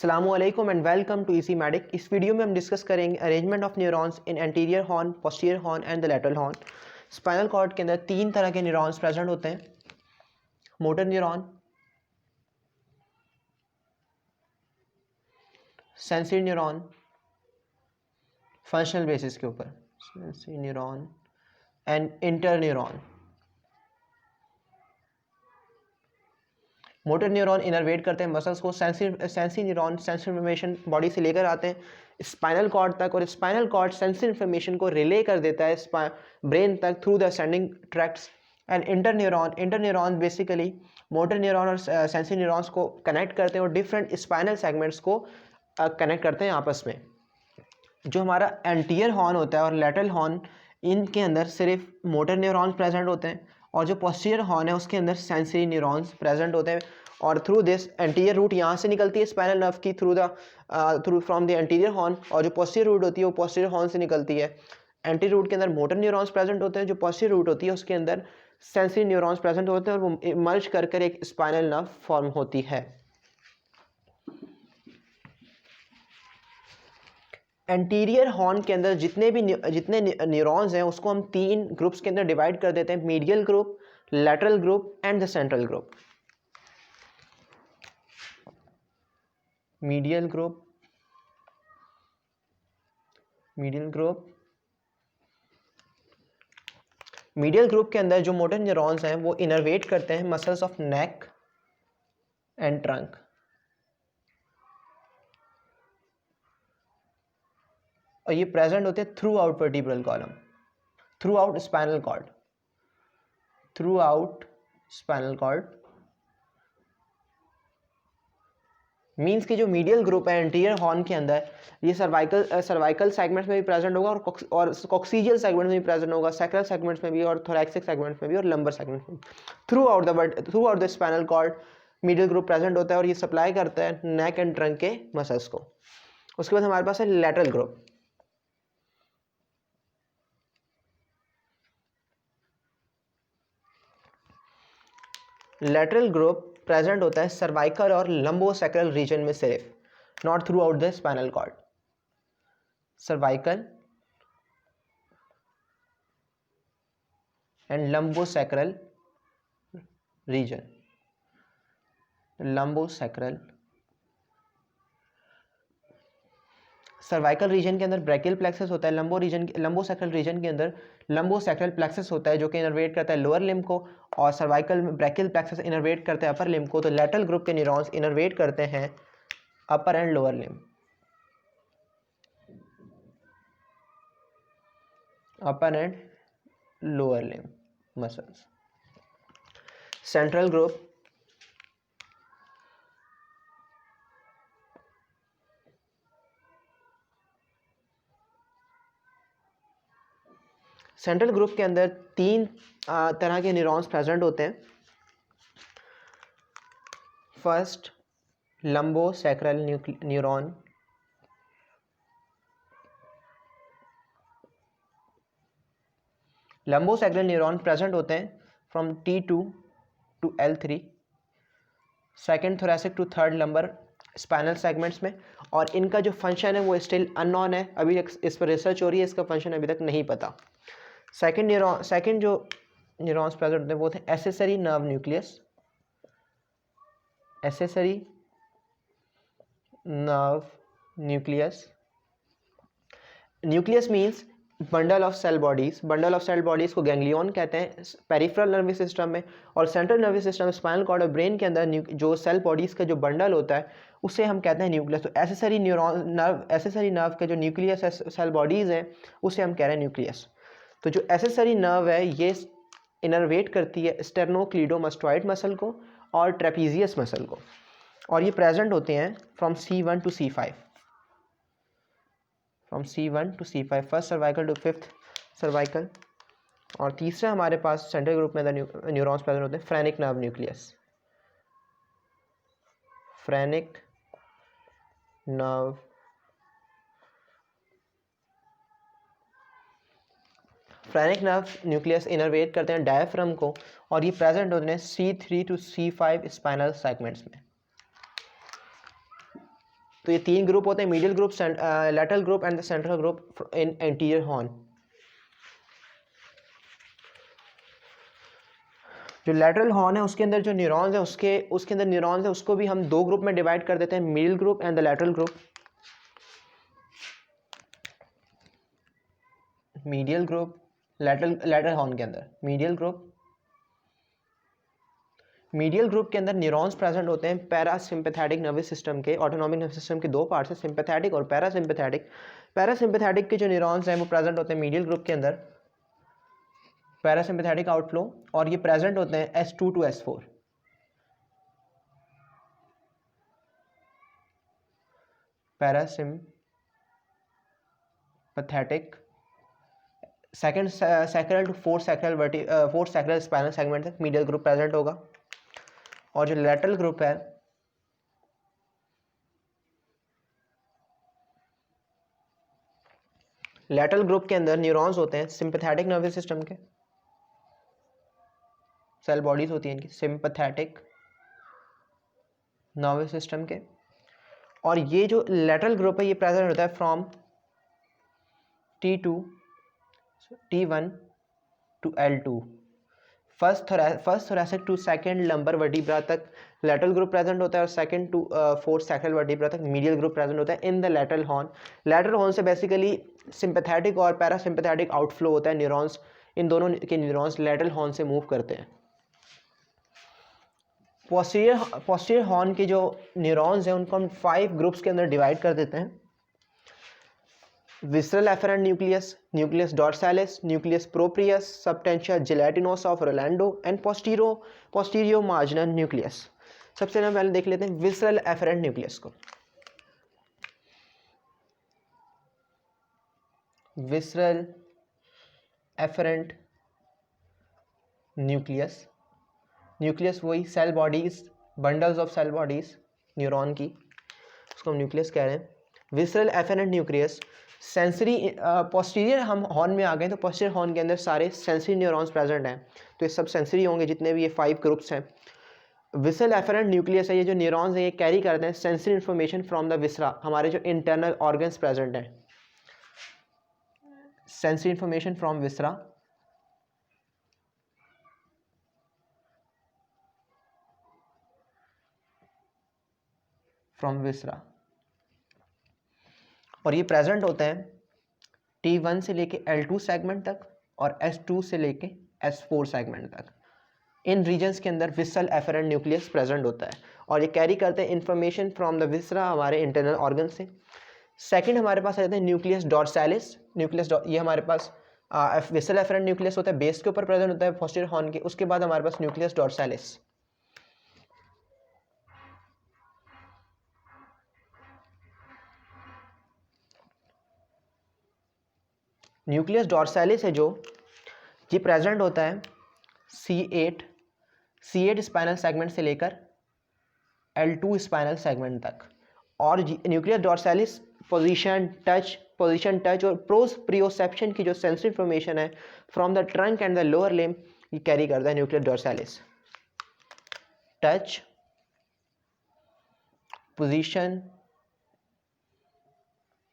अस्सलामुअलैकुम and welcome to Easy Medic. इस video में हम डिस्कस करेंगे arrangement of neurons in anterior horn, posterior horn and the lateral horn. Spinal cord के अंदर तीन तरह के न्यूरॉन्स प्रेजेंट होते हैं: motor neuron, sensory neuron, functional basis के ऊपर sensory neuron and inter neuron. Motor neuron innervate करते हैं मसल्स को, sensory neuron sensory information body से लेकर आते हैं स्पाइनल कॉर्ड तक, और स्पाइनल कॉर्ड सेंसरी इन्फॉर्मेशन को रिले कर देता है ब्रेन तक through the ascending tracts. And inter neuron basically motor neuron और सेंसरी न्यूरॉन्स को कनेक्ट करते हैं और डिफरेंट स्पाइनल सेगमेंट्स को कनेक्ट करते हैं आपस में। जो हमारा एंटीरियर हॉर्न होता है और लैटरल हॉर्न, इनके अंदर सिर्फ मोटर न्यूरॉन्स प्रेजेंट होते हैं, और जो पोस्टीरियर हॉर्न है उसके अंदर सेंसरी न्यूरॉन्स प्रेजेंट होते हैं। और थ्रू दिस एंटीरियर रूट यहाँ से निकलती है स्पाइनल नर्व की through from the anterior horn, और जो पोस्टीरियर रूट होती है वो पोस्टीरियर हॉर्न से निकलती है। एंटीरियर रूट के अंदर मोटर न्यूरॉन्स प्रेजेंट होते हैं, जो पोस्टीरियर रूट होती है उसके अंदर सेंसरी न्यूरॉन्स प्रेजेंट होते हैं, और वो मर्ज कर एक स्पाइनल नर्व फॉर्म होती है। एंटीरियर हॉर्न के अंदर जितने न्यूरॉन्स हैं उसको हम तीन ग्रुप्स के अंदर डिवाइड कर देते हैं: medial group, lateral group and the central group. Medial group के अंदर जो मोटर न्यूरॉन्स हैं वो इनर्वेट करते हैं muscles of neck and trunk. और ये प्रेजेंट होते हैं throughout vertebral column, throughout spinal cord. Means कि जो मीडियल ग्रुप है एंटीरियर हॉर्न के अंदर, ये सर्वाइकल सेगमेंट्स में भी प्रेजेंट होगा और कॉक्सीजियल सेगमेंट में भी प्रेजेंट होगा, सैक्रल सेगमेंट्स में भी और थोरैक्सिक सेगमेंट्स में भी और लंबर सेगमेंट्स में। Throughout the spinal cord medial group present होता है और ये सप्लाई करता है नेक एंड ट्रंक के मसल्स को। उसके बाद हमारे पास है lateral group. Lateral group present होता है सर्वाइकल और लंबोसैक्रल रीजन में सिर्फ, not throughout the spinal cord. Cervical and lumbosacral region. Cervical region के अंदर ब्रैकियल प्लेक्सस होता है, लंबोसैक्रल रीजन के अंदर लंबोसैक्रल प्लेक्सस होता है जो कि इनर्वेट करता है लोअर लिम्ब को, और सर्वाइकल में ब्रैकियल प्लेक्सस इनर्वेट करता है अपर लिम्ब को। तो लैटरल ग्रुप के न्यूरॉन्स इनर्वेट करते हैं upper and lower limb, muscles. Central group के अंदर तीन तरह के न्यूरॉन्स प्रेजेंट होते हैं। First, lumbosacral neuron. Lumbosacral neuron present होते हैं from T2 to L3, second thoracic to third lumbar spinal segments में, और इनका जो फंक्शन है वो स्टिल अननोन है, अभी इस पर रिसर्च हो रही है, इसका फंक्शन अभी तक नहीं पता। सेकेंड जो न्यूरॉन्स प्रेजेंट होते हैं वो थे accessory nerve nucleus. Nucleus means bundle of cell bodies को गैंग्लियन कहते हैं पेरिफेरल नर्वस सिस्टम में, और central nervous system spinal cord और ब्रेन के अंदर जो सेल बॉडीज का जो बंडल होता है उसे हम कहते हैं न्यूक्लियस। तो एसेसरी नर्व के जो न्यूक्लियस सेल बॉडीज हैं उसे हम कह रहे हैं न्यूक्लियस। तो जो एसेसरी नर्व है ये इनर्वेट करती है स्टेर्नोक्लीडोमास्टोइड मसल को और ट्रेपीजियस मसल को, और ये प्रेजेंट होते हैं from C1 to C5, first cervical to fifth cervical. और तीसरा हमारे पास सेंट्रल ग्रुप में न्यूरॉन्स प्रेजेंट होते हैं phrenic nerve nucleus. Phrenic nerve nucleus innervate करते हैं डायफ्राम को, और ये प्रेजेंट होते हैं C3 to C5 spinal segments में। तो ये 3 ग्रुप होते हैं, medial group, lateral group and the central group in anterior horn. जो लैटरल हॉर्न है उसके अंदर जो न्यूरॉन्स है उसके अंदर न्यूरॉन्स है उसको भी हम 2 ग्रुप में डिवाइड कर देते हैं, medial group and the lateral group. Medial group lateral horn के अंदर मीडियल ग्रुप के अंदर न्यूरॉन्स प्रेजेंट होते हैं पैरासिम्पैथेटिक नर्वस सिस्टम के। ऑटोनॉमिक नर्वस सिस्टम के 2 पार्ट्स हैं, सिंपैथेटिक और पैरासिम्पैथेटिक। पैरासिम्पैथेटिक के जो न्यूरॉन्स हैं वो प्रेजेंट होते हैं मीडियल ग्रुप के अंदर, पैरासिम्पैथेटिक आउटफ्लो, और ये प्रेजेंट होते हैं S2 to S4। Parasympathetic second sacral to fourth sacral spinal segment तक मीडियल ग्रुप प्रेजेंट होगा। और जो लैटरल ग्रुप है लैटरल ग्रुप के अंदर न्यूरॉन्स होते हैं सिंपैथेटिक नर्वस सिस्टम के, सेल बॉडीज होती हैं इनकी सिंपैथेटिक नर्वस सिस्टम के। और ये जो लैटरल ग्रुप है ये प्रेजेंट होता है from T1 to L2, first thoracic to second lumbar vertebra तक लैटरल ग्रुप प्रेजेंट होता है, और second to fourth sacral vertebra तक मीडियल ग्रुप प्रेजेंट होता है in the lateral horn. Lateral horn से बेसिकली सिंपैथेटिक और पैरासिम्पैथेटिक आउटफ्लो होता है न्यूरॉन्स, इन दोनों के न्यूरॉन्स लैटरल हॉर्न से मूव करते हैं। पोस्टीरियर हॉर्न के जो न्यूरॉन्स हैं उनको हम 5 ग्रुप्स के अंदर डिवाइड कर देते हैं। Visceral efferent nucleus, nucleus dorsalis, nucleus proprius, substantia gelatinosa of Rolando and posterior marginal nucleus. सबसे पहले देख लेते हैं विसरल एफरेंट न्यूक्लियस को। विसरल एफरेंट न्यूक्लियस वही cell bodies, bundles of cell bodies neuron की, उसको हम न्यूक्लियस कह रहे हैं। Visceral efferent nucleus sensory posterior हम हॉर्न में आ गए तो पोस्टीरियर हॉर्न के अंदर सारे सेंसरी न्यूरॉन्स प्रेजेंट हैं, तो ये सब सेंसरी होंगे जितने भी ये 5 ग्रुप्स हैं। विसरल एफरेंट न्यूक्लियस है, ये जो न्यूरॉन्स हैं ये कैरी करते हैं सेंसरी इन्फॉर्मेशन फ्रॉम द विसरा, हमारे जो इंटरनल ऑर्गन्स प्रेजेंट हैं, सेंसरी इन्फॉर्मेशन फ्रॉम विसरा और ये प्रेजेंट होते हैं T1 से लेके L2 सेगमेंट तक और S2 से लेके S4 सेगमेंट तक। इन रीजन्स के अंदर विसरल एफरेंट न्यूक्लियस प्रेजेंट होता है और ये कैरी करते हैं इंफॉर्मेशन फ्रॉम द विसरा, हमारे इंटरनल ऑर्गन से। सेकंड हमारे पास आ जाते हैं न्यूक्लियस डॉर्सालिस। ये हमारे पास विसरल एफरेंट न्यूक्लियस होता है, बेस के ऊपर प्रेजेंट होता है पोस्टीरियर हॉर्न के। उसके बाद हमारे पास न्यूक्लियस डॉर्सालिस। न्यूक्लियस डॉर्सालिस है जो ये प्रेजेंट होता है C8 स्पाइनल सेगमेंट से लेकर L2 स्पाइनल सेगमेंट तक। और न्यूक्लियस डॉर्सालिस पोजीशन टच और प्रोप्रियोसेप्शन की जो सेंसरी इंफॉर्मेशन है from the trunk and the lower limb ये कैरी करता है nucleus dorsalis. Touch, position,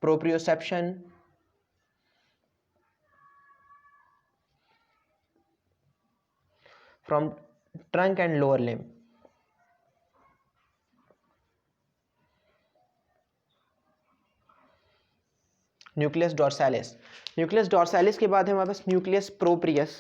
proprioception, from trunk and lower limb। Nucleus dorsalis के बाद है हमारे पास न्यूक्लियस प्रोप्रियस।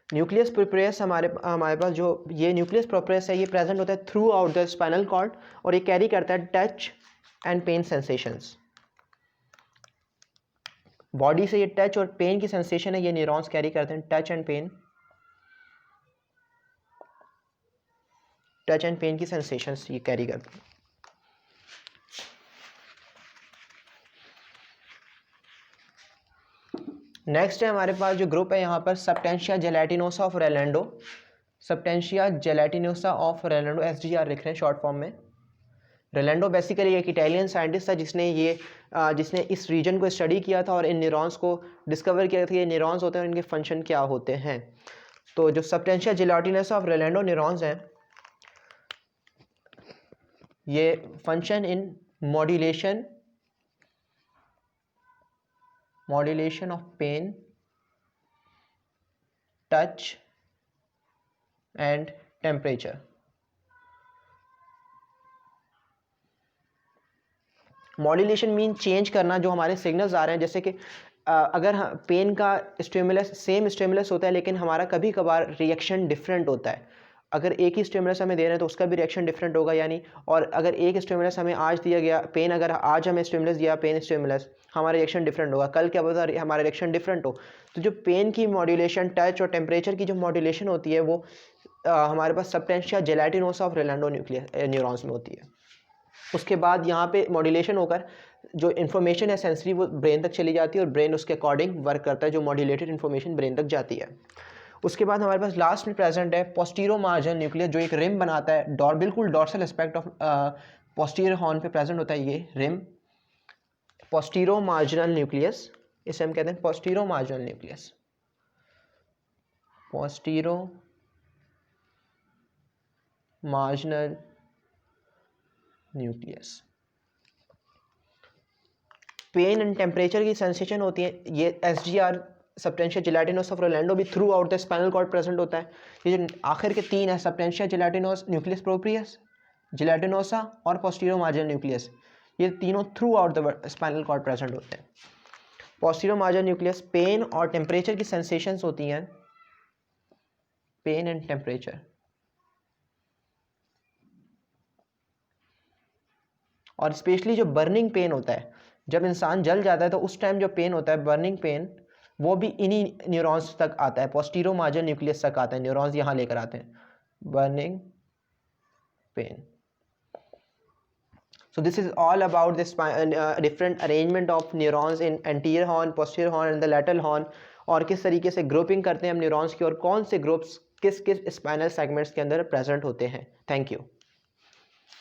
न्यूक्लियस प्रोप्रियस हमारे पास जो ये न्यूक्लियस प्रोप्रियस है ये प्रेजेंट होता है throughout the spinal cord और ये कैरी करता है touch and pain sensations. Body से ये टच और पेन की सेंसेशन है ये न्यूरॉन्स कैरी करते हैं, टच एंड पेन की सेंसेशंस ये कैरी करते हैं। नेक्स्ट है हमारे पास जो ग्रुप है यहाँ पर सबटेंशिया जेलेटिनोसा ऑफ रोलैंडो। SGR लिख रहे हैं शॉर्ट फॉर्म में। रोलैंडो बेसिकली एक इटालियन साइंटिस्ट था जिसने इस रीजन को स्टडी किया था और इन न्यूरॉन्स को डिस्कवर किया था कि ये न्यूरॉन्स होते हैं और इनके फंक्शन क्या होते हैं। तो जो substantia gelatinosa of Rolando neurons हैं, ये function in modulation of pain, touch and temperature. Modulation mean change करना, जो हमारे सिग्नल्स आ रहे हैं, जैसे कि अगर पेन का स्टिमुलस सेम स्टिमुलस होता है लेकिन हमारा कभी कभार रिएक्शन डिफरेंट होता है। अगर एक ही स्टिमुलस हमें दे रहे हैं तो उसका भी रिएक्शन डिफरेंट होगा, यानी और अगर एक स्टिमुलस हमें आज दिया गया पेन, अगर आज हमें स्टिमुलस दिया पेन स्टिमुलस, हमारा रिएक्शन डिफरेंट होगा। कल क्या पता हमारा रिएक्शन डिफरेंट हो। तो जो पेन की मॉड्यूलेशन, टच और टेम्परेचर की जो मॉड्यूलेशन होती है वो हमारे पास सबस्टेंशिया जेलाटिनोसा ऑफ रोलैंडो न्यूरॉन्स में होती है। उसके बाद यहाँ पे मॉड्यूलेशन होकर जो इन्फॉर्मेशन है सेंसरी वो ब्रेन तक चली जाती है और ब्रेन उसके अकॉर्डिंग वर्क करता है, जो मॉड्यूलेटेड इन्फॉर्मेशन ब्रेन तक जाती है। उसके बाद हमारे पास लास्ट में प्रेजेंट है पोस्टीरो मार्जिनल न्यूक्लियस, जो एक रिम बनाता है, बिल्कुल dorsal aspect of posterior horn पे प्रेजेंट होता है ये रिम, पोस्टीरो मार्जिनल न्यूक्लियस, इसे हम कहते हैं posterior marginal nucleus. Posterior marginal nucleus. Pain and temperature की सेंसेशन होती है, ये SGR substantia gelatinosa of Rolando भी throughout the spinal cord present होता है। ये जो आखिर के तीन है, सबस्टेंशिया जेलाटिनोस, न्यूक्लियस प्रोप्रियस, जेलाटिनोसा और पोस्टीरियो मार्जिनल न्यूक्लियस, ये तीनों throughout the spinal cord present होते हैं। पोस्टीरियो मार्जिनल न्यूक्लियस पेन और टेम्परेचर की सेंसेशंस होती हैं, पेन एंड टेम्परेचर। और स्पेशली जो बर्निंग पेन होता है, जब इंसान जल जाता है तो उस टाइम जो पेन होता है बर्निंग पेन, वो भी इन्हीं न्यूरॉन्स तक आता है, पोस्टीरो मार्जिनल न्यूक्लियस तक आता है, न्यूरॉन्स यहाँ लेकर आते हैं burning pain. So this is all about this different arrangement of neurons in anterior horn, posterior horn and the lateral horn, और किस तरीके से ग्रुपिंग करते हैं हम न्यूरॉन्स की और कौन से ग्रुप्स किस किस स्पाइनल सेगमेंट्स के अंदर प्रेजेंट होते हैं। Thank you.